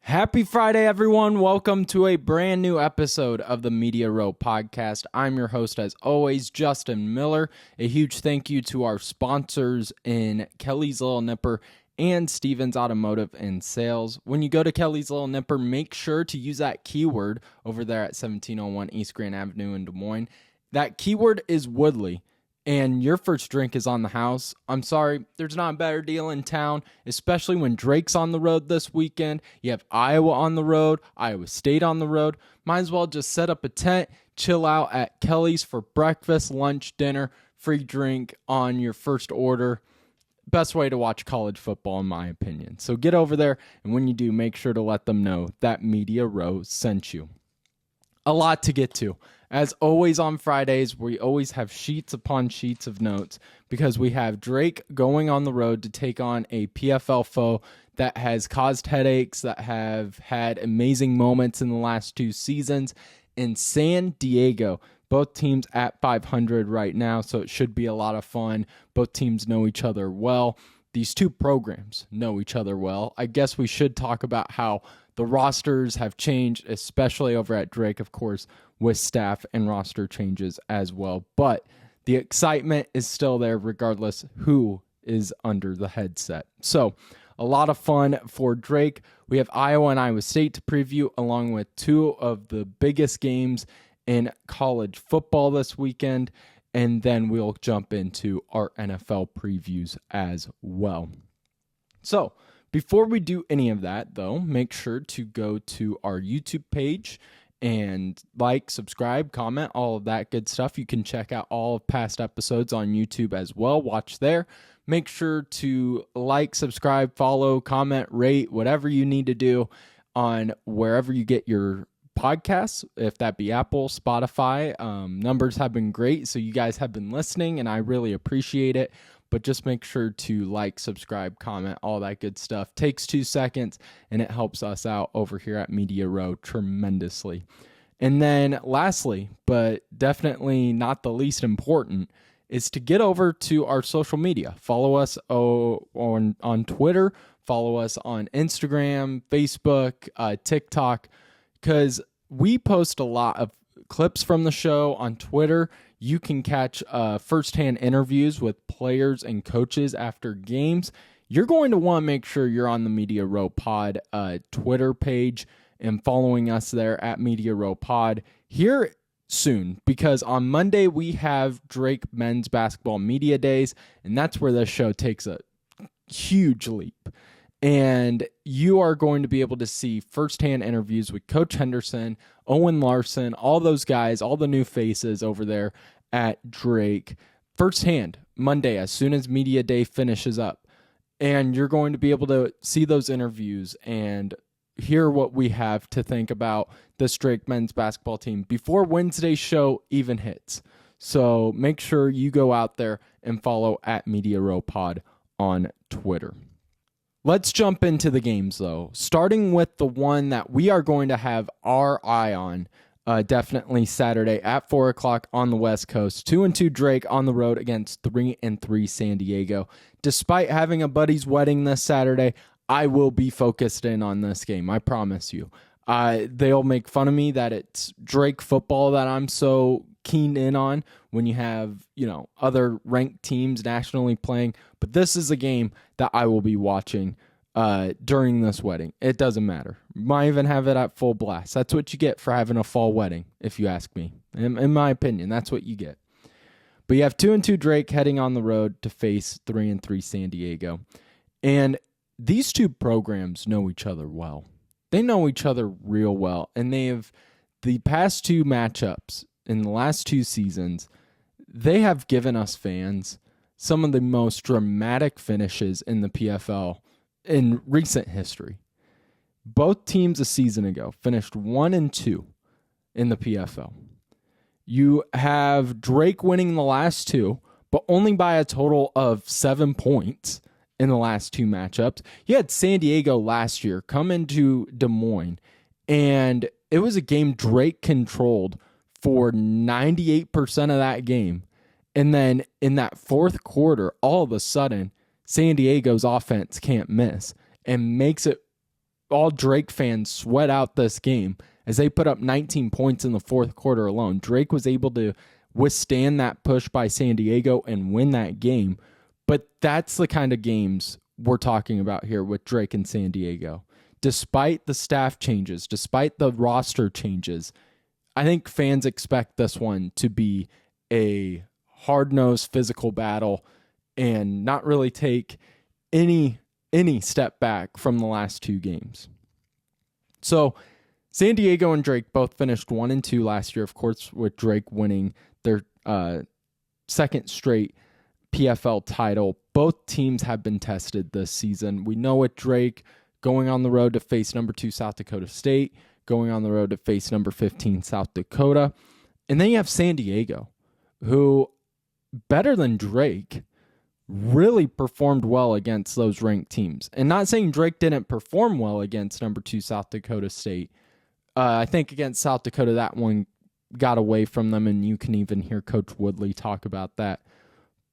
Happy Friday, everyone. Welcome to a brand new episode of the Media Row podcast. I'm your host, as always, Justin Miller. A huge thank you to our sponsors in Kelly's Little Nipper and Stevens Automotive and Sales. When you go to Kelly's Little Nipper, make sure to use that keyword over there at 1701 East Grand Avenue in Des Moines. That keyword is Woodley, and your first drink is on the house. I'm sorry, there's not a better deal in town, especially when Drake's on the road this weekend. You have Iowa on the road, Iowa State on the road. Might as well just set up a tent, chill out at Kelly's for breakfast, lunch, dinner, free drink on your first order. Best way to watch college football, in my opinion. So get over there, and when you do, make sure to let them know that Media Row sent you. A lot to get to. As always on Fridays, we always have sheets upon sheets of notes because we have Drake going on the road to take on a PFL foe that has caused headaches, that have had amazing moments in the last two seasons in San Diego. Both teams at 500 right now, so it should be a lot of fun. Both teams know each other well. These two programs know each other well. I guess we should talk about how the rosters have changed, especially over at Drake, of course, with staff and roster changes as well. But the excitement is still there regardless who is under the headset. So a lot of fun for Drake. We have Iowa and Iowa State to preview, along with two of the biggest games in college football this weekend. And then we'll jump into our NFL previews as well. So before we do any of that, though, make sure to go to our YouTube page and like, subscribe, comment, all of that good stuff. You can check out all of past episodes on YouTube as well. Watch there. Make sure to like, subscribe, follow, comment, rate, whatever you need to do on wherever you get your podcasts, if that be Apple, Spotify. Numbers have been great, so you guys have been listening, and I really appreciate it. But just make sure to like, subscribe, comment, all that good stuff. Takes 2 seconds, and it helps us out over here at Media Row tremendously. And then lastly, but definitely not the least important, is to get over to our social media. Follow us on Twitter. Follow us on Instagram, Facebook, TikTok, because we post a lot of clips from the show on Twitter. You can catch firsthand interviews with players and coaches after games. You're going to want to make sure you're on the Media Row Pod Twitter page and following us there at Media Row Pod here soon, because on Monday we have Drake Men's Basketball Media Days, and that's where this show takes a huge leap. And you are going to be able to see firsthand interviews with Coach Henderson, Owen Larson, all those guys, all the new faces over there at Drake firsthand Monday as soon as Media Day finishes up. And you're going to be able to see those interviews and hear what we have to think about this Drake men's basketball team before Wednesday's show even hits. So make sure you go out there and follow at Media Row Pod on Twitter. Let's jump into the games, though, starting with the one that we are going to have our eye on definitely Saturday at 4 o'clock on the West Coast. 2-2 Drake on the road against 3-3 San Diego. Despite having a buddy's wedding this Saturday, I will be focused in on this game, I promise you. They'll make fun of me that it's Drake football that I'm so keen in on when you have, other ranked teams nationally playing. But this is a game that I will be watching during this wedding. It doesn't matter. Might even have it at full blast. That's what you get for having a fall wedding, if you ask me. In my opinion, that's what you get. But you have 2-2 Drake heading on the road to face 3-3 San Diego. And these two programs know each other well. They know each other real well. And they have, the past two matchups in the last two seasons, they have given us fans some of the most dramatic finishes in the PFL in recent history. Both teams a season ago finished 1-2 in the PFL. You have Drake winning the last two, but only by a total of 7 points in the last two matchups. You had San Diego last year come into Des Moines, and it was a game Drake controlled for 98% of that game. And then in that fourth quarter, all of a sudden, San Diego's offense can't miss and makes it all Drake fans sweat out this game as they put up 19 points in the fourth quarter alone. Drake was able to withstand that push by San Diego and win that game. But that's the kind of games we're talking about here with Drake and San Diego. Despite the staff changes, despite the roster changes, I think fans expect this one to be a hard-nosed physical battle and not really take any step back from the last two games. So San Diego and Drake both finished 1-2 last year, of course, with Drake winning their second straight PFL title. Both teams have been tested this season. We know with Drake going on the road to face number 2 South Dakota State, going on the road to face number 15 South Dakota. And then you have San Diego, who, better than Drake, really performed well against those ranked teams. And not saying Drake didn't perform well against number 2 South Dakota State. I think against South Dakota, that one got away from them, and you can even hear Coach Woodley talk about that.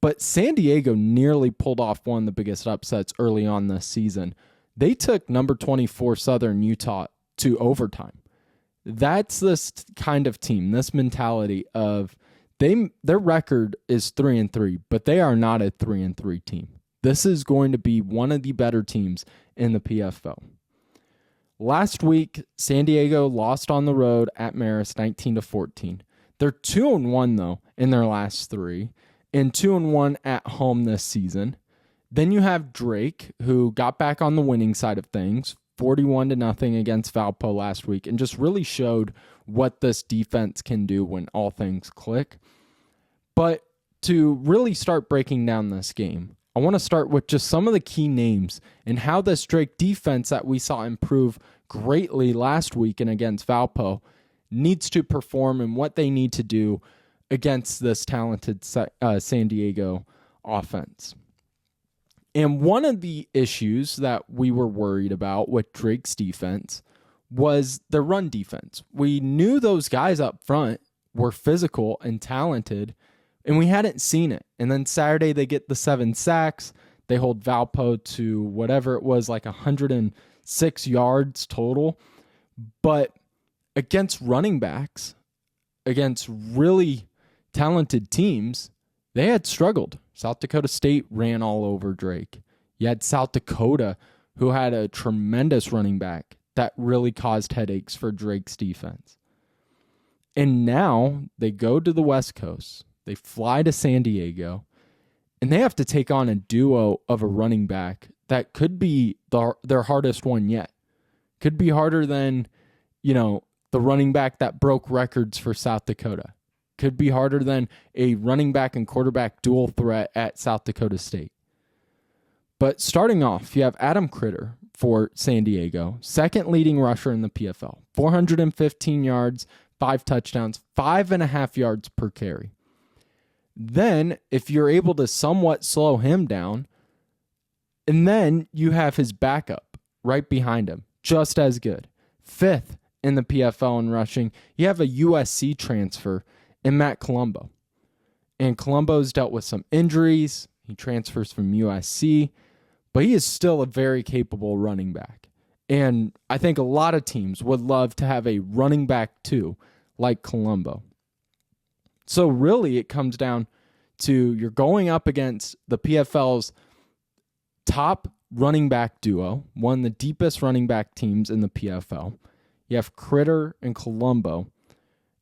But San Diego nearly pulled off one of the biggest upsets early on this season. They took number 24 Southern Utah to overtime. That's this kind of team, this mentality of their record is 3-3, but they are not a 3-3 team. This is going to be one of the better teams in the PFL. Last week, San Diego lost on the road at Marist 19-14. They're 2-1 though in their last three, and 2-1 at home this season. Then you have Drake, who got back on the winning side of things, 41-0 against Valpo last week, and just really showed what this defense can do when all things click. But to really start breaking down this game, I want to start with just some of the key names and how this Drake defense that we saw improve greatly last week and against Valpo needs to perform and what they need to do against this talented San Diego offense. And one of the issues that we were worried about with Drake's defense was the run defense. We knew those guys up front were physical and talented, and we hadn't seen it. And then Saturday they get the 7 sacks. They hold Valpo to whatever it was, like 106 yards total. But against running backs, against really talented teams, they had struggled. South Dakota State ran all over Drake. You had South Dakota, who had a tremendous running back that really caused headaches for Drake's defense. And now they go to the West Coast. They fly to San Diego, and they have to take on a duo of a running back that could be their hardest one yet. Could be harder than, the running back that broke records for South Dakota. Could be harder than a running back and quarterback dual threat at South Dakota State. But starting off, you have Adam Critter for San Diego, second leading rusher in the PFL, 415 yards, 5 touchdowns, 5.5 yards per carry. Then, if you're able to somewhat slow him down, and then you have his backup right behind him, just as good. 5th in the PFL in rushing. You have a USC transfer in Matt Colombo. And Colombo's dealt with some injuries. He transfers from USC, but he is still a very capable running back. And I think a lot of teams would love to have a running back too, like Colombo. So really it comes down to you're going up against the PFL's top running back duo, one of the deepest running back teams in the PFL. You have Critter and Colombo,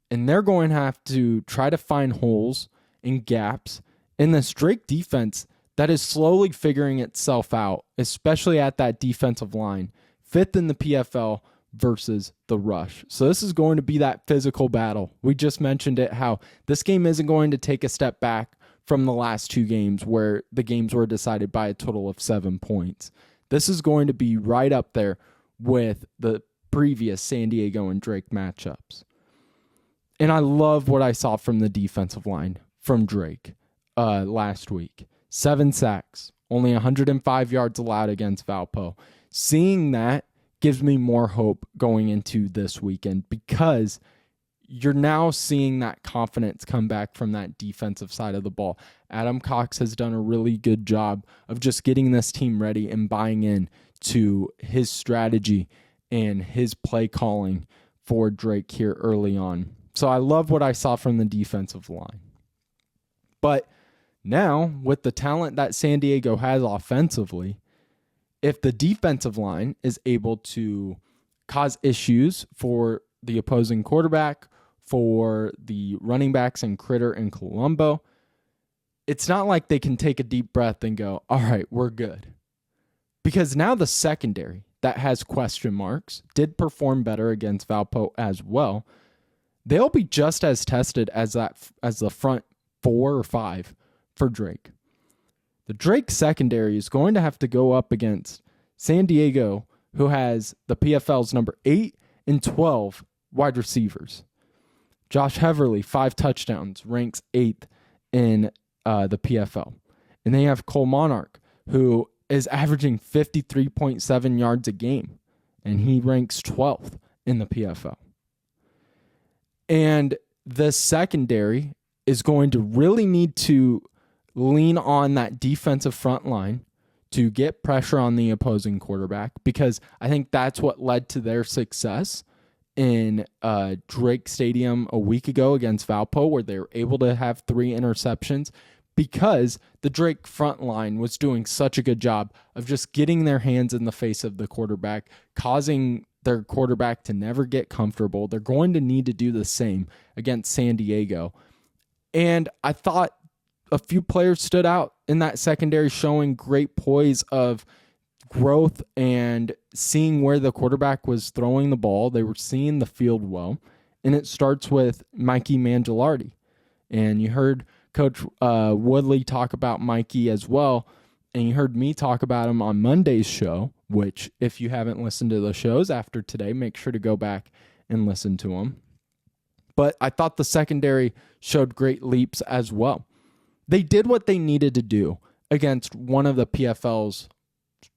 and they're going to have to try to find holes and gaps in this Drake defense that is slowly figuring itself out, especially at that defensive line. 5th in the PFL versus the rush. So this is going to be that physical battle. We just mentioned it, how this game isn't going to take a step back from the last two games where the games were decided by a total of 7 points. This is going to be right up there with the previous San Diego and Drake matchups. And I love what I saw from the defensive line from Drake last week. 7 sacks, only 105 yards allowed against Valpo. Seeing that gives me more hope going into this weekend because you're now seeing that confidence come back from that defensive side of the ball. Adam Cox has done a really good job of just getting this team ready and buying in to his strategy and his play calling for Drake here early on. So I love what I saw from the defensive line. But now, with the talent that San Diego has offensively, if the defensive line is able to cause issues for the opposing quarterback, for the running backs and Critter and Colombo, it's not like they can take a deep breath and go, all right, we're good. Because now the secondary that has question marks did perform better against Valpo as well. They'll be just as tested as the front 4 or 5 for Drake. The Drake secondary is going to have to go up against San Diego, who has the PFL's number 8 and 12 wide receivers. Josh Heverly, 5 touchdowns, ranks 8th in the PFL. And they have Cole Monarch, who is averaging 53.7 yards a game, and he ranks 12th in the PFL. And the secondary is going to really need to lean on that defensive front line to get pressure on the opposing quarterback, because I think that's what led to their success in Drake Stadium a week ago against Valpo, where they were able to have 3 interceptions, because the Drake front line was doing such a good job of just getting their hands in the face of the quarterback, causing their quarterback to never get comfortable. They're going to need to do the same against San Diego. And I thought a few players stood out in that secondary, showing great poise of growth and seeing where the quarterback was throwing the ball. They were seeing the field well. And it starts with Mikey Mangialardi. And you heard Coach Woodley talk about Mikey as well. And you heard me talk about him on Monday's show, which if you haven't listened to the shows after today, make sure to go back and listen to them. But I thought the secondary showed great leaps as well. They did what they needed to do against one of the PFL's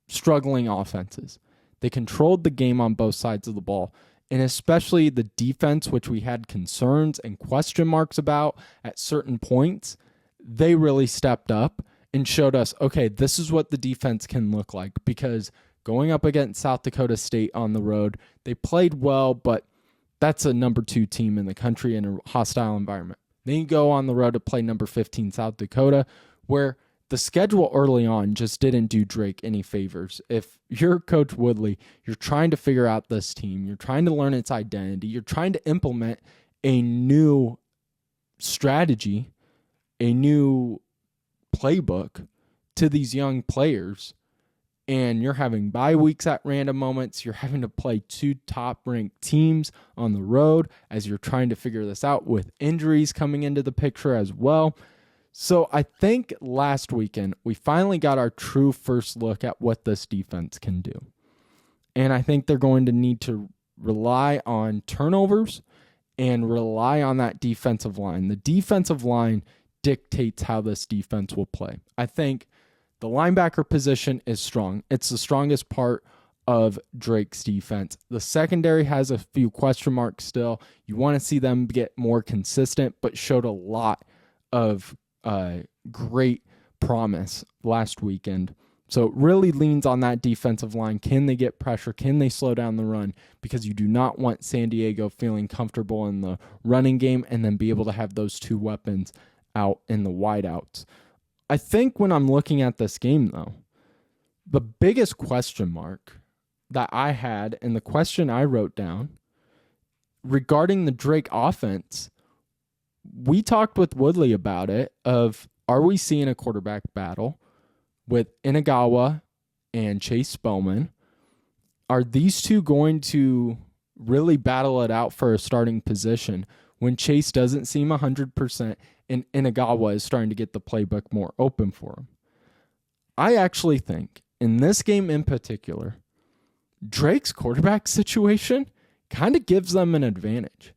struggling offenses. They controlled the game on both sides of the ball, and especially the defense, which we had concerns and question marks about at certain points. They really stepped up and showed us, okay, this is what the defense can look like, because going up against South Dakota State on the road, they played well, but that's a number 2 team in the country in a hostile environment. Then you go on the road to play number 15 South Dakota, where the schedule early on just didn't do Drake any favors. If you're Coach Woodley, you're trying to figure out this team, you're trying to learn its identity, you're trying to implement a new strategy, a new playbook to these young players, and you're having bye weeks at random moments. You're having to play 2 top-ranked teams on the road as you're trying to figure this out, with injuries coming into the picture as well. So I think last weekend we finally got our true first look at what this defense can do. And I think they're going to need to rely on turnovers and rely on that defensive line. The defensive line dictates how this defense will play. I think the linebacker position is strong. It's the strongest part of Drake's defense. The secondary has a few question marks still. You want to see them get more consistent, but showed a lot of great promise last weekend. So it really leans on that defensive line. Can they get pressure? Can they slow down the run? Because you do not want San Diego feeling comfortable in the running game and then be able to have those 2 weapons out in the wideouts. I think when I'm looking at this game, though, the biggest question mark that I had, and the question I wrote down regarding the Drake offense, we talked with Woodley about it, of are we seeing a quarterback battle with Inagawa and Chase Spellman? Are these 2 going to really battle it out for a starting position when Chase doesn't seem 100% and Inagawa is starting to get the playbook more open for him? I actually think in this game in particular, Drake's quarterback situation kind of gives them an advantage.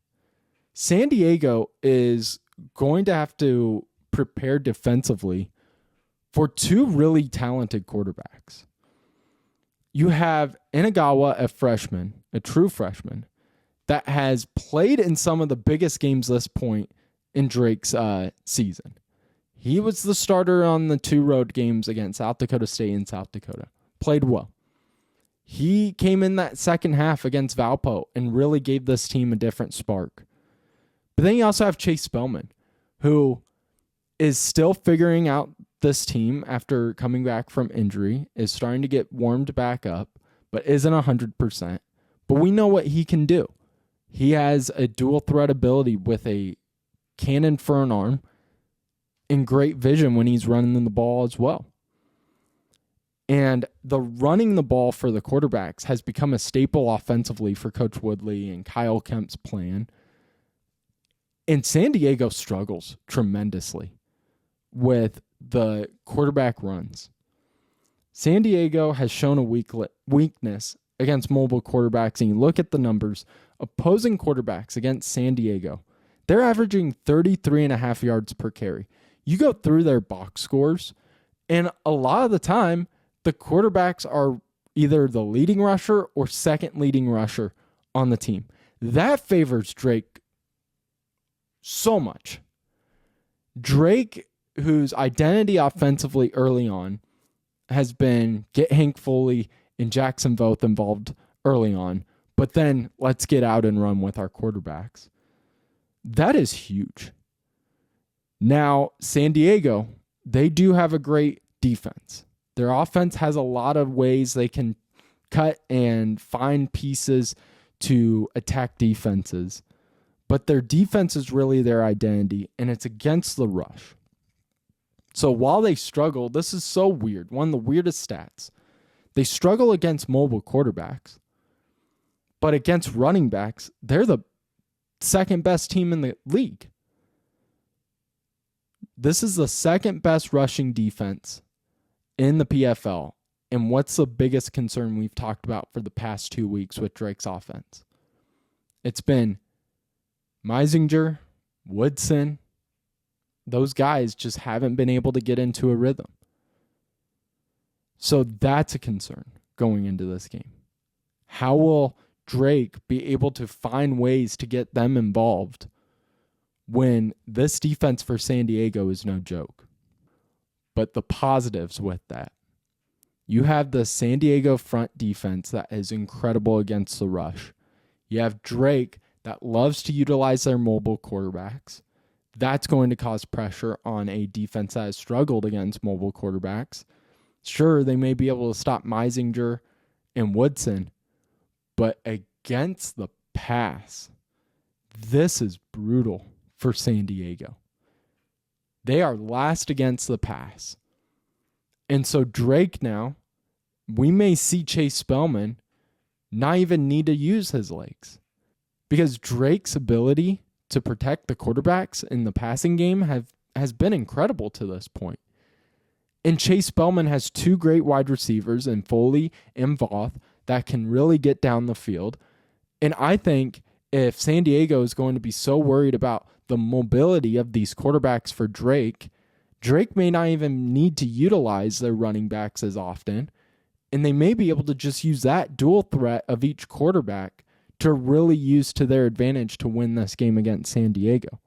San Diego is going to have to prepare defensively for 2 really talented quarterbacks. You have Inagawa, a true freshman, that has played in some of the biggest games this point in Drake's season. He was the starter on the 2 road games against South Dakota State and South Dakota. Played well. He came in that second half against Valpo and really gave this team a different spark. But then you also have Chase Spellman, who is still figuring out this team after coming back from injury, is starting to get warmed back up, but isn't 100%. But we know what he can do. He has a dual threat ability with a cannon for an arm and great vision when he's running the ball as well. And the running the ball for the quarterbacks has become a staple offensively for Coach Woodley and Kyle Kemp's plan. And San Diego struggles tremendously with the quarterback runs. San Diego has shown a weakness against mobile quarterbacks, and you look at the numbers, opposing quarterbacks against San Diego, they're averaging 33.5 yards per carry. You go through their box scores, and a lot of the time, the quarterbacks are either the leading rusher or second leading rusher on the team. That favors Drake so much. Drake, whose identity offensively early on has been get Hank Foley and Jackson Voth involved early on, but then let's get out and run with our quarterbacks. That is huge. Now, San Diego, they do have a great defense. Their offense has a lot of ways they can cut and find pieces to attack defenses. But their defense is really their identity, and it's against the rush. So while they struggle, this is so weird. One of the weirdest stats. They struggle against mobile quarterbacks. But against running backs, they're the second best team in the league. This is the second best rushing defense in the PFL. And what's the biggest concern we've talked about for the past 2 weeks with Drake's offense? It's been Meisinger, Woodson. Those guys just haven't been able to get into a rhythm. So that's a concern going into this game. How will Drake be able to find ways to get them involved when this defense for San Diego is no joke? But the positives with that, you have the San Diego front defense that is incredible against the rush. You have Drake that loves to utilize their mobile quarterbacks. That's going to cause pressure on a defense that has struggled against mobile quarterbacks. Sure, they may be able to stop Meisinger and Woodson, but against the pass, this is brutal for San Diego. They are last against the pass. And so Drake now, we may see Chase Spellman not even need to use his legs, because Drake's ability to protect the quarterbacks in the passing game has been incredible to this point. And Chase Spellman has two great wide receivers in Foley and Voth that can really get down the field. And I think if San Diego is going to be so worried about the mobility of these quarterbacks for Drake, Drake may not even need to utilize their running backs as often. And they may be able to just use that dual threat of each quarterback to really use to their advantage to win this game against San Diego.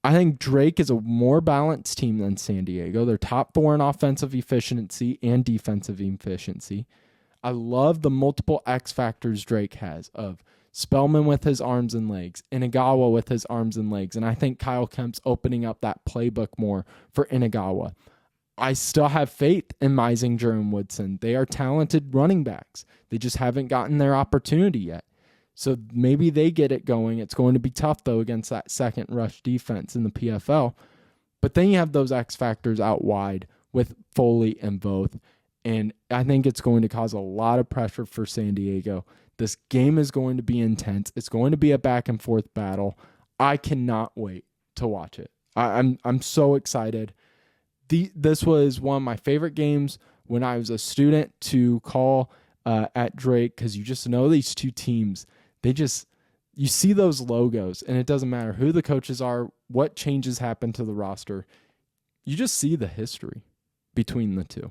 I think Drake is a more balanced team than San Diego. They're top 4 in offensive efficiency and defensive efficiency. I love the multiple X factors Drake has of Spellman with his arms and legs, Inagawa with his arms and legs, and I think Kyle Kemp's opening up that playbook more for Inagawa. I still have faith in Meisinger and Woodson. They are talented running backs. They just haven't gotten their opportunity yet. So maybe they get it going. It's going to be tough, though, against that second rush defense in the PFL. But then you have those X factors out wide with Foley and Voth. And I think it's going to cause a lot of pressure for San Diego. This game is going to be intense. It's going to be a back and forth battle. I cannot wait to watch it. I'm so excited. This was one of my favorite games when I was a student to call at Drake, because you just know these two teams. You see those logos, and it doesn't matter who the coaches are, what changes happen to the roster. You just see the history between the two.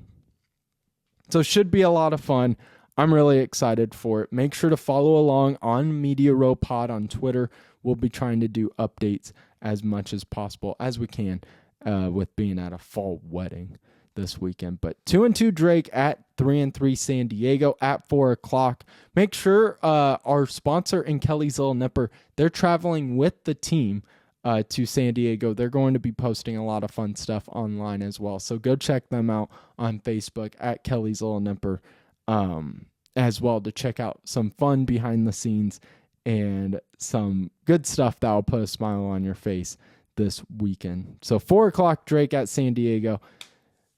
So it should be a lot of fun. I'm really excited for it. Make sure to follow along on Media Row Pod on Twitter. We'll be trying to do updates as much as possible as we can with being at a fall wedding this weekend. But 2-2 Drake at 3-3 San Diego at 4:00. Make sure our sponsor in Kelly's Little Nipper, they're traveling with the team to San Diego. They're going to be posting a lot of fun stuff online as well. So go check them out on Facebook at Kelly's Little Nipper as well to check out some fun behind the scenes and some good stuff that will put a smile on your face this weekend. So 4:00 Drake at San Diego.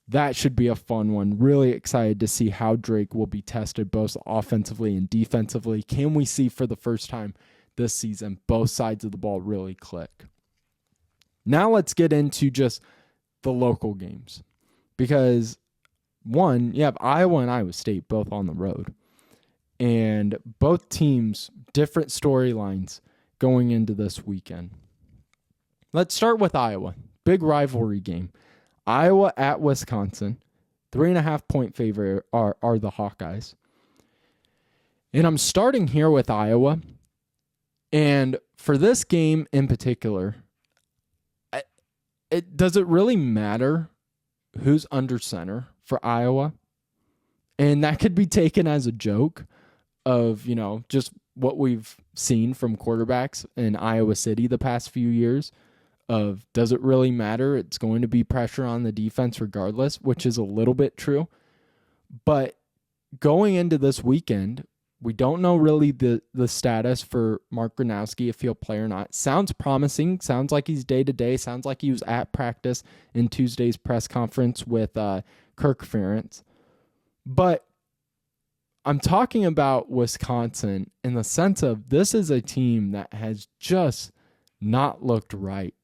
That should be a fun one. Really excited to see how Drake will be tested both offensively and defensively. Can we see for the first time this season both sides of the ball really click? Now let's get into just the local games. Because one, you have Iowa and Iowa State both on the road. And both teams, different storylines going into this weekend. Let's start with Iowa. Big rivalry game. Iowa at Wisconsin. 3.5-point favorite are the Hawkeyes. And I'm starting here with Iowa. And for this game in particular, does it really matter who's under center for Iowa? And that could be taken as a joke of, just what we've seen from quarterbacks in Iowa City the past few years of, does it really matter? It's going to be pressure on the defense regardless, which is a little bit true. But going into this weekend, we don't know really the status for Mark Gronowski, if he'll play or not. Sounds promising. Sounds like he's day-to-day. Sounds like he was at practice in Tuesday's press conference with Kirk Ferentz. But I'm talking about Wisconsin in the sense of this is a team that has just not looked right.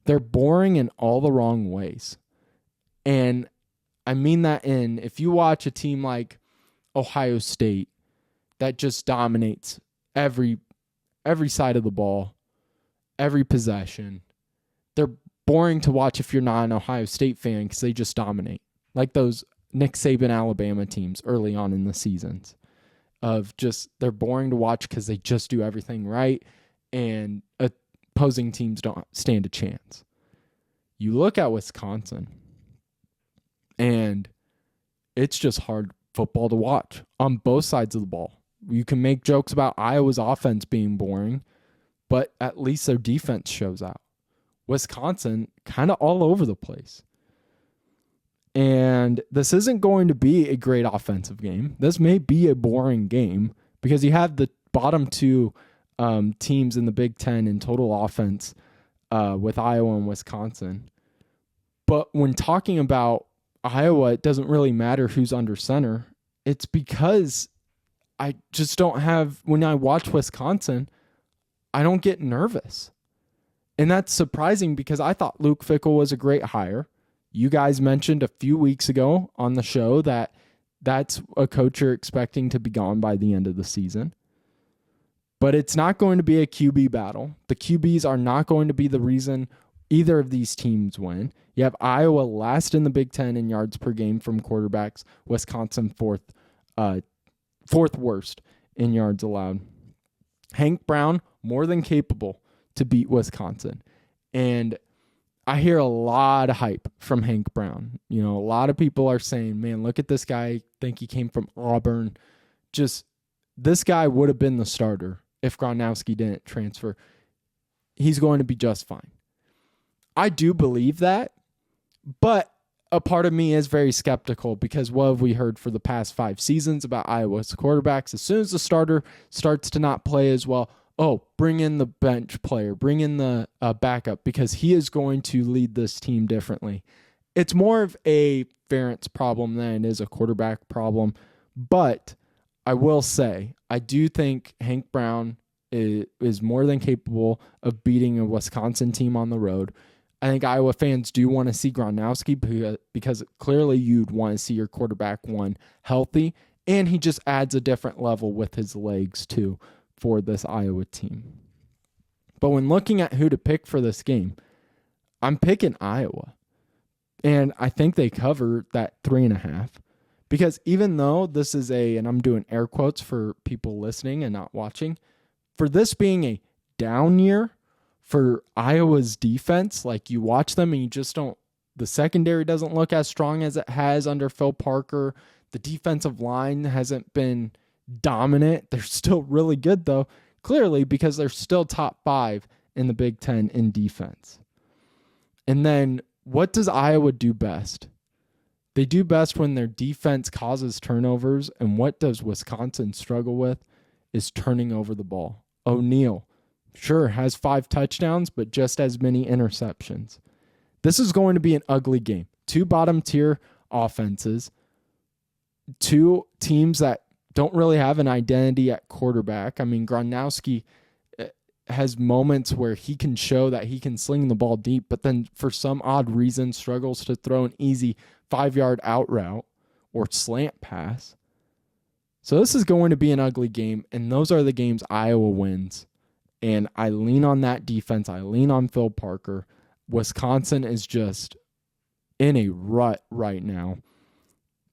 They're boring in all the wrong ways. And I mean that if you watch a team like Ohio State that just dominates every side of the ball, every possession, they're boring to watch if you're not an Ohio State fan because they just dominate. Like those Nick Saban Alabama teams early on in the seasons of just, they're boring to watch because they just do everything right and opposing teams don't stand a chance. You look at Wisconsin and it's just hard football to watch on both sides of the ball. You can make jokes about Iowa's offense being boring, but at least their defense shows out. Wisconsin kind of all over the place. And this isn't going to be a great offensive game. This may be a boring game because you have the bottom two teams in the Big Ten in total offense with Iowa and Wisconsin. But when talking about Iowa, it doesn't really matter who's under center. It's because I just don't have, when I watch Wisconsin, I don't get nervous. And that's surprising because I thought Luke Fickell was a great hire. You guys mentioned a few weeks ago on the show that that's a coach you're expecting to be gone by the end of the season. But it's not going to be a QB battle. The QBs are not going to be the reason either of these teams win. You have Iowa last in the Big Ten in yards per game from quarterbacks. Wisconsin fourth worst in yards allowed. Hank Brown, more than capable to beat Wisconsin. And I hear a lot of hype from Hank Brown. A lot of people are saying, man, look at this guy. I think he came from Auburn. Just, this guy would have been the starter if Gronowski didn't transfer. He's going to be just fine. I do believe that, but a part of me is very skeptical because what have we heard for the past 5 seasons about Iowa's quarterbacks? As soon as the starter starts to not play as well, bring in the bench player, bring in the backup because he is going to lead this team differently. It's more of a Ferentz problem than it is a quarterback problem, but I will say, I do think Hank Brown is more than capable of beating a Wisconsin team on the road. I think Iowa fans do want to see Gronowski because clearly you'd want to see your quarterback one healthy, and he just adds a different level with his legs too for this Iowa team. But when looking at who to pick for this game, I'm picking Iowa. And I think they cover that 3.5. Because even though this is and I'm doing air quotes for people listening and not watching, for this being a down year for Iowa's defense, like you watch them and you just don't The secondary doesn't look as strong as it has under Phil Parker. The defensive line hasn't been dominant. They're still really good, though, clearly, because they're still top 5 in the Big Ten in defense. And then what does Iowa do best? They do best when their defense causes turnovers. And what does Wisconsin struggle with is turning over the ball. O'Neal, sure, has 5 touchdowns, but just as many interceptions. This is going to be an ugly game. 2 bottom-tier offenses, 2 teams that don't really have an identity at quarterback. I mean, Gronowski has moments where he can show that he can sling the ball deep, but then for some odd reason struggles to throw an easy 5-yard out route or slant pass. So this is going to be an ugly game, and those are the games Iowa wins. And I lean on that defense. I lean on Phil Parker. Wisconsin is just in a rut right now.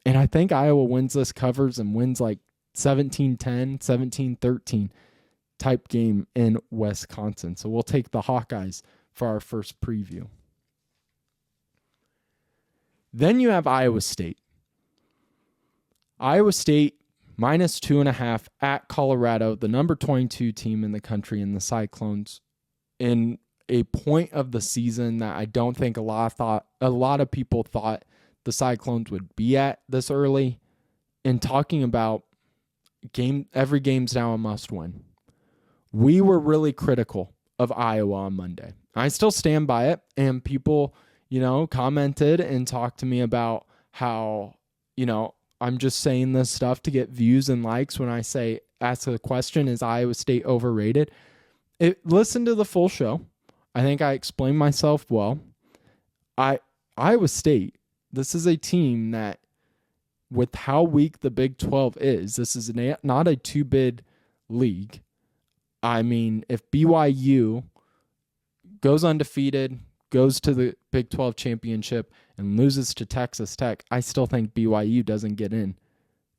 And I think Iowa wins this, covers, and wins like 17-10, 17-13 type game in Wisconsin. So we'll take the Hawkeyes for our first preview. Then you have Iowa State. Iowa State minus 2.5 at Colorado, the number 22 team in the country in the Cyclones, in a point of the season that I don't think a lot of people thought the Cyclones would be at this early. And talking about every game's now a must win. We were really critical of Iowa on Monday. I still stand by it, and people, commented and talked to me about how, I'm just saying this stuff to get views and likes when I ask the question, is Iowa State overrated? Listen to the full show. I think I explained myself well. Iowa State, this is a team that, with how weak the Big 12 is, this is not a 2-bid league. I mean, if BYU goes undefeated, goes to the Big 12 championship, and loses to Texas Tech, I still think BYU doesn't get in.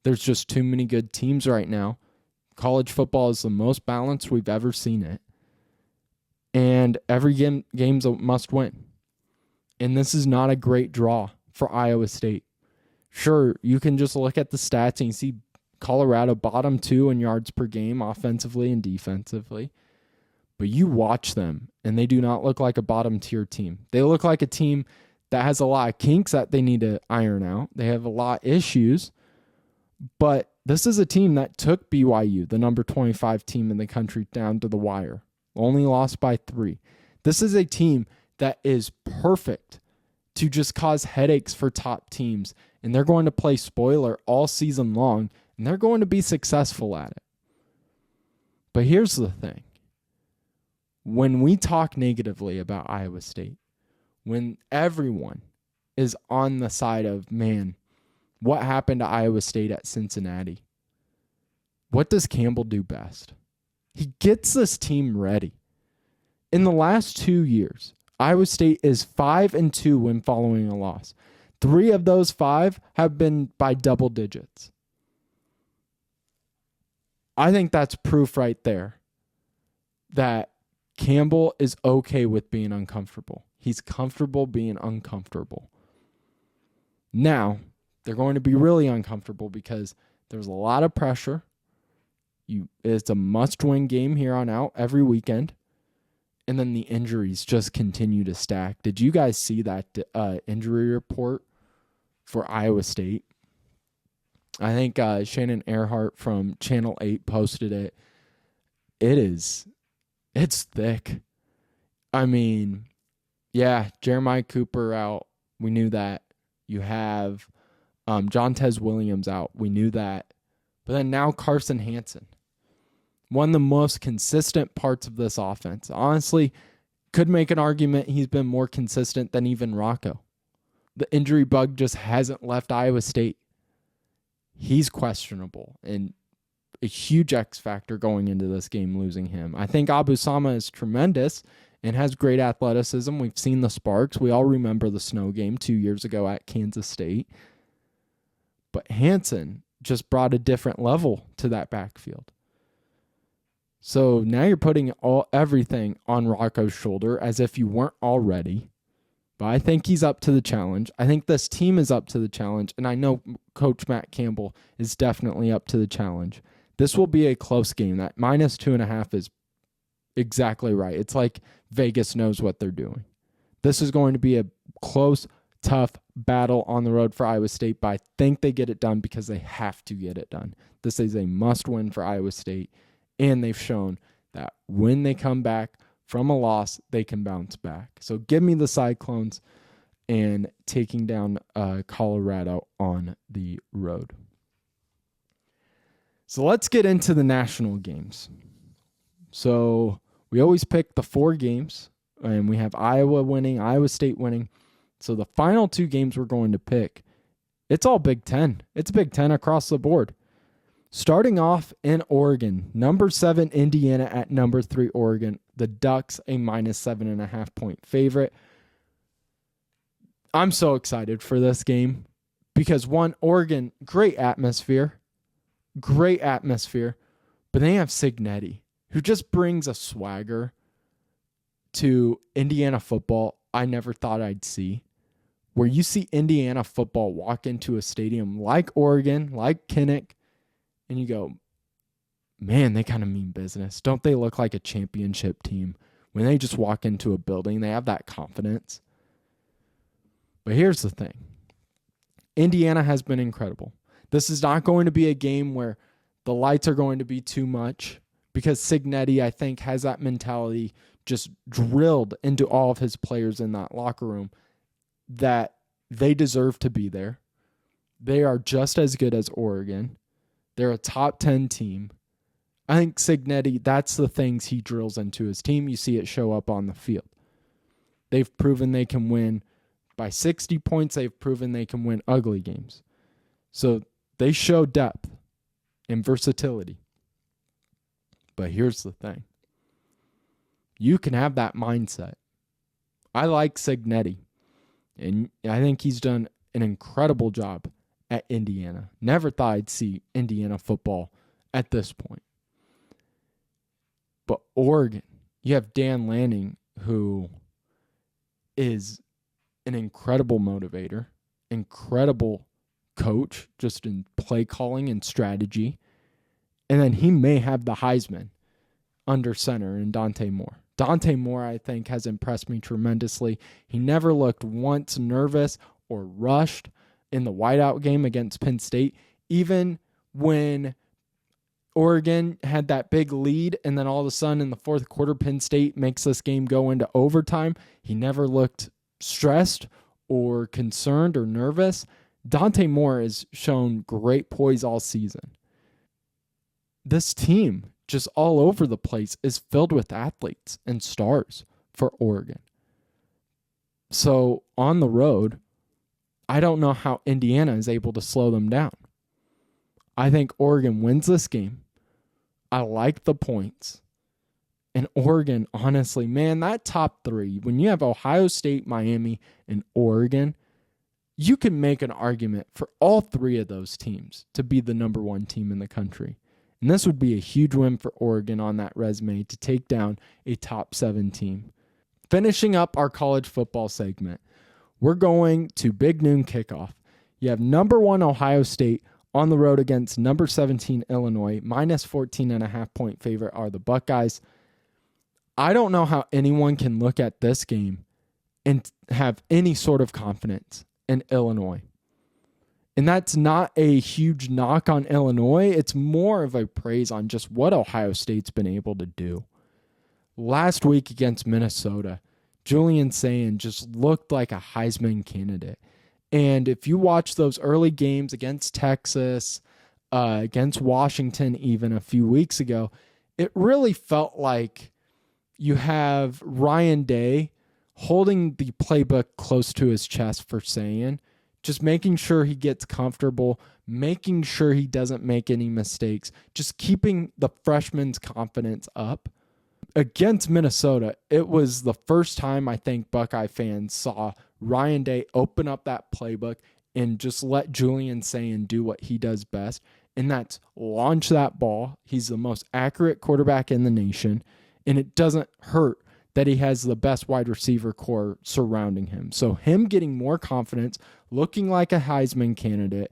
There's just too many good teams right now. College football is the most balanced we've ever seen it. And every game's a must-win. And this is not a great draw for Iowa State. Sure, you can just look at the stats and you see Colorado bottom 2 in yards per game offensively and defensively. But you watch them, and they do not look like a bottom-tier team. They look like a team that has a lot of kinks that they need to iron out. They have a lot of issues. But this is a team that took BYU, the number 25 team in the country, down to the wire. Only lost by 3. This is a team that is perfect to just cause headaches for top teams. And they're going to play spoiler all season long, and they're going to be successful at it. But here's the thing. When we talk negatively about Iowa State, when everyone is on the side of, man, what happened to Iowa State at Cincinnati? What does Campbell do best? He gets this team ready. In the last 2 years, Iowa State is 5-2 when following a loss. 3 of those 5 have been by double digits. I think that's proof right there that Campbell is okay with being uncomfortable. He's comfortable being uncomfortable. Now, they're going to be really uncomfortable because there's a lot of pressure. It's a must-win game here on out every weekend. And then the injuries just continue to stack. Did you guys see that injury report for Iowa State? I think Shannon Earhart from Channel 8 posted it. It's thick. I mean, yeah, Jeremiah Cooper out. We knew that. You have Jontez Williams out. We knew that. But then now Carson Hansen. One of the most consistent parts of this offense. Honestly, could make an argument he's been more consistent than even Rocco. The injury bug just hasn't left Iowa State. He's questionable and a huge X factor going into this game, losing him. I think Abu Sama is tremendous and has great athleticism. We've seen the sparks. We all remember the snow game 2 years ago at Kansas State. But Hansen just brought a different level to that backfield. So now you're putting everything on Rocco's shoulder as if you weren't already. But I think he's up to the challenge. I think this team is up to the challenge, and I know Coach Matt Campbell is definitely up to the challenge. This will be a close game. That -2.5 is exactly right. It's like Vegas knows what they're doing. This is going to be a close, tough battle on the road for Iowa State, but I think they get it done because they have to get it done. This is a must-win for Iowa State, and they've shown that when they come back from a loss, they can bounce back. So give me the Cyclones and taking down Colorado on the road. So let's get into the national games. So we always pick the 4 games, and we have Iowa winning, Iowa State winning. So the final 2 games we're going to pick, it's all Big Ten. It's Big Ten across the board. Starting off in Oregon, number 7 Indiana at number 3 Oregon. The Ducks a -7.5 point favorite. I'm so excited for this game because one, Oregon, great atmosphere, but they have Cignetti, who just brings a swagger to Indiana football I never thought I'd see. Where you see Indiana football walk into a stadium like Oregon, like Kinnick, and you go, man, they kind of mean business. Don't they look like a championship team? When they just walk into a building, they have that confidence. But here's the thing. Indiana has been incredible. This is not going to be a game where the lights are going to be too much because Cignetti, I think, has that mentality just drilled into all of his players in that locker room that they deserve to be there. They are just as good as Oregon. They're a top 10 team. I think Cignetti, that's the things he drills into his team. You see it show up on the field. They've proven they can win by 60 points. They've proven they can win ugly games. So they show depth and versatility. But here's the thing. You can have that mindset. I like Cignetti, and I think he's done an incredible job at Indiana. Never thought I'd see Indiana football at this point. But Oregon, you have Dan Lanning, who is an incredible motivator, incredible coach, just in play calling and strategy. And then he may have the Heisman under center in Dante Moore. Dante Moore, I think, has impressed me tremendously. He never looked once nervous or rushed in the whiteout game against Penn State, even when Oregon had that big lead, and then all of a sudden in the fourth quarter, Penn State makes this game go into overtime. He never looked stressed or concerned or nervous. Dante Moore has shown great poise all season. This team, just all over the place, is filled with athletes and stars for Oregon. So on the road, I don't know how Indiana is able to slow them down. I think Oregon wins this game. I like the points. And Oregon, honestly, man, that top 3, when you have Ohio State, Miami, and Oregon, you can make an argument for all 3 of those teams to be the number 1 team in the country. And this would be a huge win for Oregon on that resume to take down a top 7 team. Finishing up our college football segment, we're going to Big Noon Kickoff. You have number 1 Ohio State on the road against number 17 Illinois. -14.5 point favorite are the Buckeyes. I don't know how anyone can look at this game and have any sort of confidence in Illinois. And that's not a huge knock on Illinois. It's more of a praise on just what Ohio State's been able to do. Last week against Minnesota, Julian Sayin just looked like a Heisman candidate. And if you watch those early games against Texas, against Washington even a few weeks ago, it really felt like you have Ryan Day holding the playbook close to his chest for Sayin, just making sure he gets comfortable, making sure he doesn't make any mistakes, just keeping the freshman's confidence up. Against Minnesota, it was the first time I think Buckeye fans saw Ryan Day open up that playbook and just let Julian Sayin do what he does best, and that's launch that ball. He's the most accurate quarterback in the nation, and it doesn't hurt that he has the best wide receiver core surrounding him. So him getting more confidence, looking like a Heisman candidate,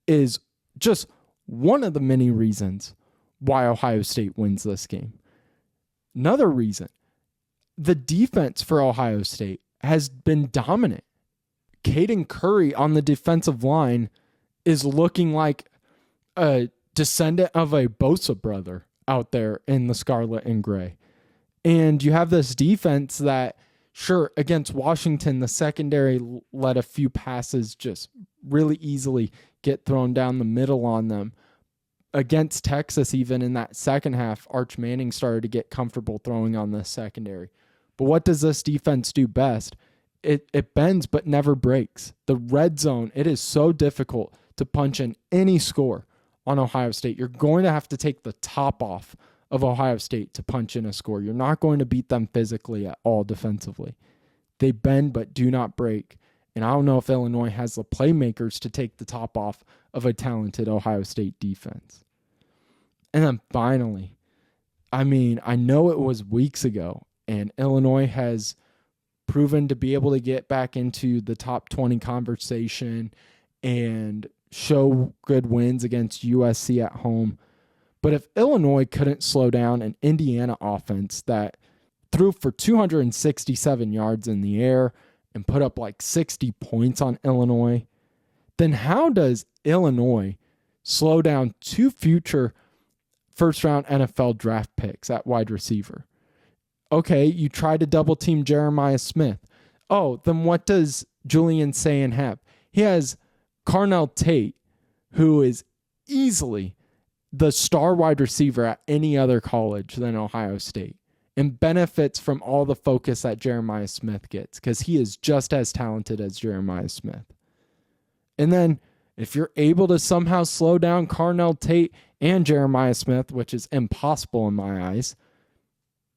is just one of the many reasons why Ohio State wins this game. Another reason, the defense for Ohio State has been dominant. Caden Curry on the defensive line is looking like a descendant of a Bosa brother out there in the scarlet and gray. And you have this defense that, sure, against Washington, the secondary let a few passes just really easily get thrown down the middle on them. Against Texas, even in that second half, Arch Manning started to get comfortable throwing on the secondary. But what does this defense do best? It bends but never breaks. The red zone, it is so difficult to punch in any score on Ohio State. You're going to have to take the top off of Ohio State to punch in a score. You're not going to beat them physically at all defensively. They bend but do not break. And I don't know if Illinois has the playmakers to take the top off of a talented Ohio State defense. And then finally, I know it was weeks ago, and Illinois has proven to be able to get back into the top 20 conversation and show good wins against USC at home. But if Illinois couldn't slow down an Indiana offense that threw for 267 yards in the air and put up like 60 points on Illinois, then how does Illinois slow down two future first-round NFL draft picks at wide receiver? Okay, you try to double-team Jeremiah Smith. Oh, then what does Julian Sayin have? He has Carnell Tate, who is easily the star wide receiver at any other college than Ohio State, and benefits from all the focus that Jeremiah Smith gets because he is just as talented as Jeremiah Smith. And then if you're able to somehow slow down Carnell Tate and Jeremiah Smith, which is impossible in my eyes,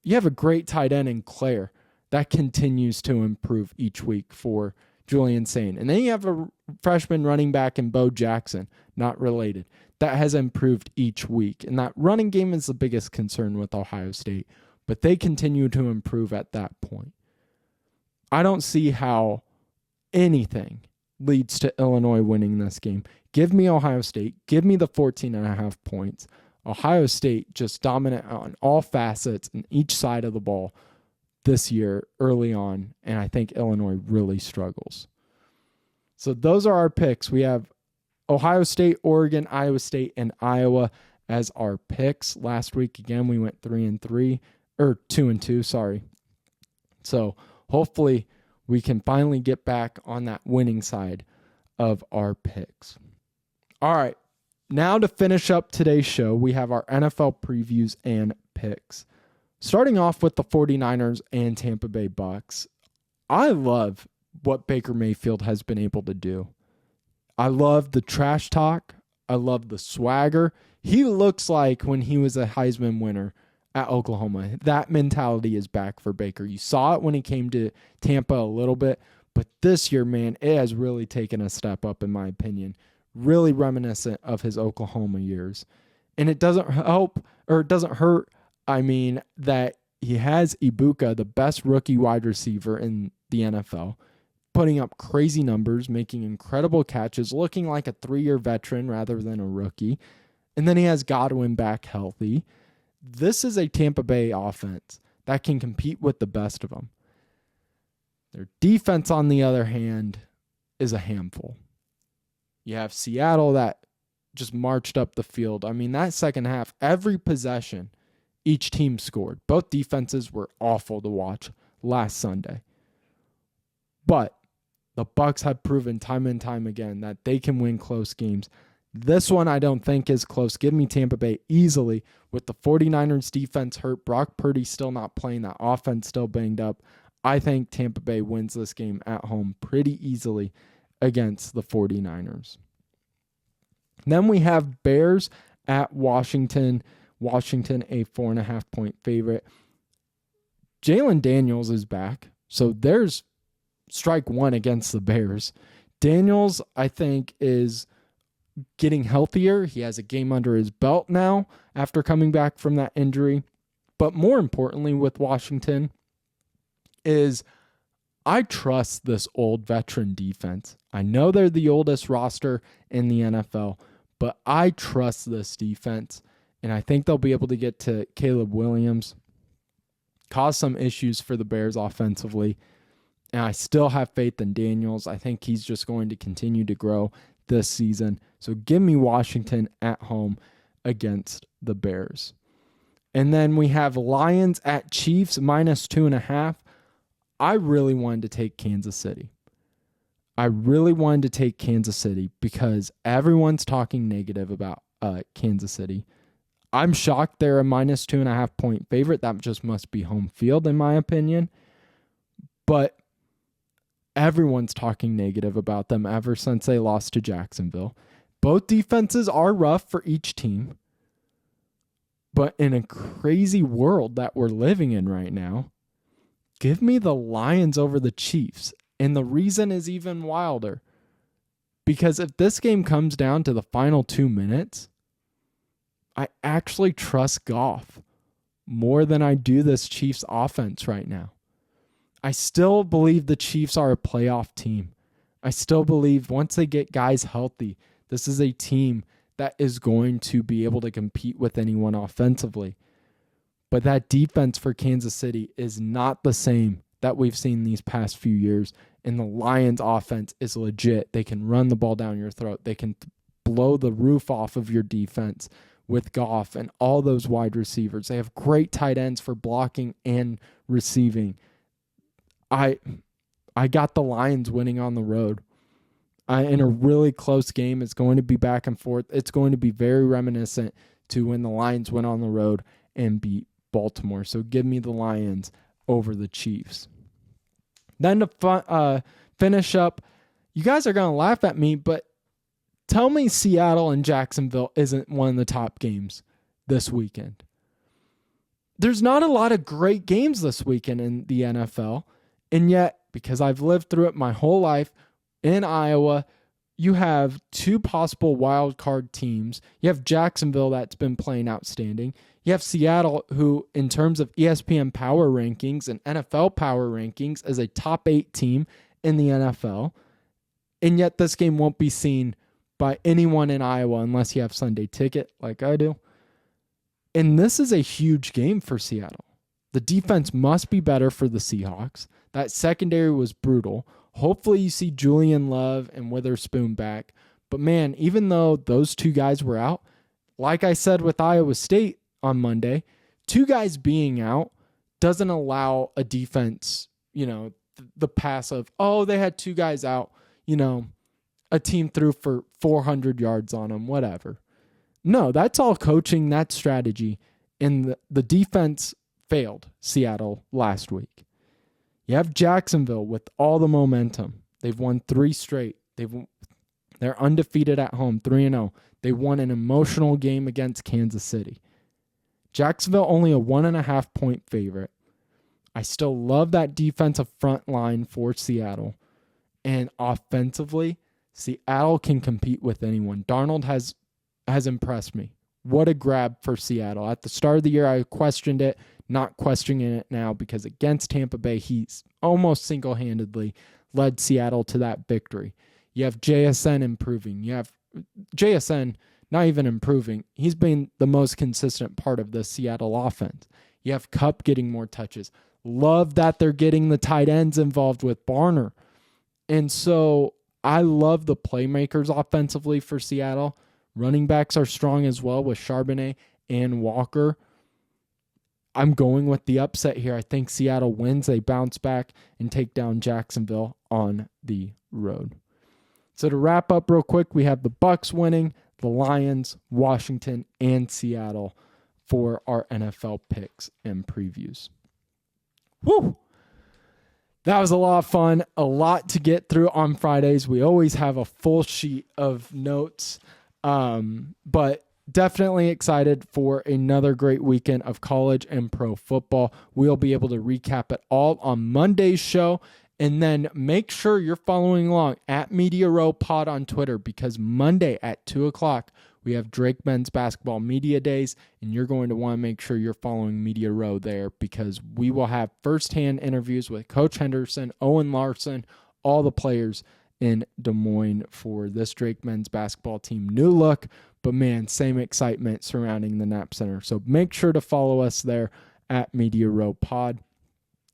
you have a great tight end in Claire that continues to improve each week for Julian Sayin. And then you have a freshman running back in Bo Jackson, not related, that has improved each week. And that running game is the biggest concern with Ohio State, but they continue to improve at that point. I don't see how anything leads to Illinois winning this game. Give me Ohio State. Give me the 14.5 points. Ohio State just dominant on all facets and each side of the ball this year early on, and I think Illinois really struggles. So those are our picks. We have Ohio State, Oregon, Iowa State, and Iowa as our picks. Last week, again, we went 2-2, sorry. So hopefully we can finally get back on that winning side of our picks. All right. Now to finish up today's show, we have our NFL previews and picks. Starting off with the 49ers and Tampa Bay Bucks. I love what Baker Mayfield has been able to do. I love the trash talk. I love the swagger. He looks like when he was a Heisman winner at Oklahoma. That mentality is back for Baker. You saw it when he came to Tampa a little bit, but this year, man, it has really taken a step up in my opinion. Really reminiscent of his Oklahoma years. And it doesn't help, or it doesn't hurt, that he has Ibuka, the best rookie wide receiver in the NFL, putting up crazy numbers, making incredible catches, looking like a 3-year veteran rather than a rookie. And then he has Godwin back healthy. This is a Tampa Bay offense that can compete with the best of them. Their defense, on the other hand, is a handful. You have Seattle that just marched up the field. That second half, every possession, each team scored. Both defenses were awful to watch last Sunday. But the Bucs have proven time and time again that they can win close games. This one I don't think is close. Give me Tampa Bay easily with the 49ers defense hurt. Brock Purdy still not playing. That offense still banged up. I think Tampa Bay wins this game at home pretty easily against the 49ers. Then we have Bears at Washington. Washington, a 4.5 point favorite. Jalen Daniels is back. So there's strike one against the Bears. Daniels, I think, is getting healthier. He has a game under his belt now after coming back from that injury. But more importantly with Washington, is I trust this old veteran defense. I know they're the oldest roster in the NFL, but I trust this defense, and I think they'll be able to get to Caleb Williams, cause some issues for the Bears offensively, and I still have faith in Daniels. I think he's just going to continue to grow this season. So give me Washington at home against the Bears. And then we have Lions at Chiefs -2.5. I really wanted to take Kansas City. Because everyone's talking negative about Kansas City. I'm shocked they're a -2.5 point favorite. That just must be home field in my opinion. But everyone's talking negative about them ever since they lost to Jacksonville. Both defenses are rough for each team. But in a crazy world that we're living in right now, give me the Lions over the Chiefs. And the reason is even wilder. Because if this game comes down to the final 2 minutes, I actually trust Goff more than I do this Chiefs offense right now. I still believe the Chiefs are a playoff team. I still believe once they get guys healthy, this is a team that is going to be able to compete with anyone offensively. But that defense for Kansas City is not the same that we've seen these past few years. And the Lions offense is legit. They can run the ball down your throat. They can blow the roof off of your defense with Goff and all those wide receivers. They have great tight ends for blocking and receiving. I got the Lions winning on the road. In a really close game. It's going to be back and forth. It's going to be very reminiscent to when the Lions went on the road and beat Baltimore. So give me the Lions over the Chiefs. Then to finish up, you guys are going to laugh at me, but tell me Seattle and Jacksonville isn't one of the top games this weekend. There's not a lot of great games this weekend in the NFL, and yet, because I've lived through it my whole life, in Iowa, you have two possible wild card teams. You have Jacksonville that's been playing outstanding. You have Seattle, who in terms of ESPN power rankings and NFL power rankings is a top 8 team in the NFL. And yet this game won't be seen by anyone in Iowa unless you have Sunday ticket like I do. And this is a huge game for Seattle. The defense must be better for the Seahawks. That secondary was brutal. Hopefully you see Julian Love and Witherspoon back. But man, even though those two guys were out, like I said with Iowa State on Monday, two guys being out doesn't allow a defense, the pass of, they had two guys out, a team threw for 400 yards on them, whatever. No, that's all coaching, that's strategy. And the defense failed Seattle last week. You have Jacksonville with all the momentum. They've won 3 straight. They're undefeated at home, 3-0. They won an emotional game against Kansas City. Jacksonville only a 1.5 point favorite. I still love that defensive front line for Seattle. And offensively, Seattle can compete with anyone. Darnold has impressed me. What a grab for Seattle. At the start of the year, I questioned it. Not questioning it now because against Tampa Bay, he's almost single-handedly led Seattle to that victory. You have JSN improving. You have JSN not even improving. He's been the most consistent part of the Seattle offense. You have Kupp getting more touches. Love that they're getting the tight ends involved with Barner. And so I love the playmakers offensively for Seattle. Running backs are strong as well with Charbonnet and Walker. I'm going with the upset here. I think Seattle wins. They bounce back and take down Jacksonville on the road. So to wrap up real quick, we have the Bucs winning, the Lions, Washington, and Seattle for our NFL picks and previews. Woo! That was a lot of fun. A lot to get through on Fridays. We always have a full sheet of notes. But definitely excited for another great weekend of college and pro football. We'll be able to recap it all on Monday's show. And then make sure you're following along at Media Row Pod on Twitter because Monday at 2 o'clock, we have Drake Men's Basketball Media Days, and you're going to want to make sure you're following Media Row there because we will have firsthand interviews with Coach Henderson, Owen Larson, all the players in Des Moines for this Drake men's basketball team. New look, but man, same excitement surrounding the Knapp Center. So make sure to follow us there at Media Row Pod.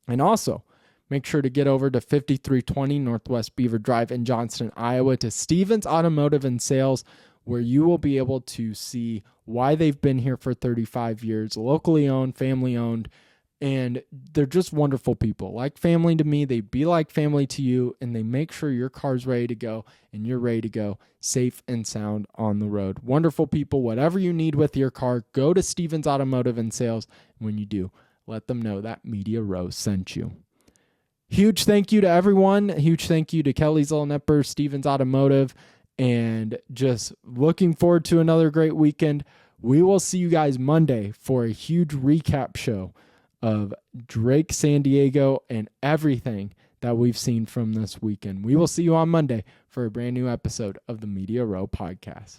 And also, make sure to get over to 5320 Northwest Beaver Drive in Johnston, Iowa to Stevens Automotive and Sales, where you will be able to see why they've been here for 35 years, locally owned, family owned, and they're just wonderful people. Like family to me, they be like family to you, and they make sure your car's ready to go and you're ready to go safe and sound on the road. Wonderful people. Whatever you need with your car, go to Stevens Automotive and Sales. When you do, let them know that Media Row sent you. Huge thank you to everyone. Huge thank you to Kelly's Little Nipper, Stevens Automotive, and just looking forward to another great weekend. We will see you guys Monday for a huge recap show of Drake San Diego and everything that we've seen from this weekend. We will see you on Monday for a brand new episode of the Media Row Podcast.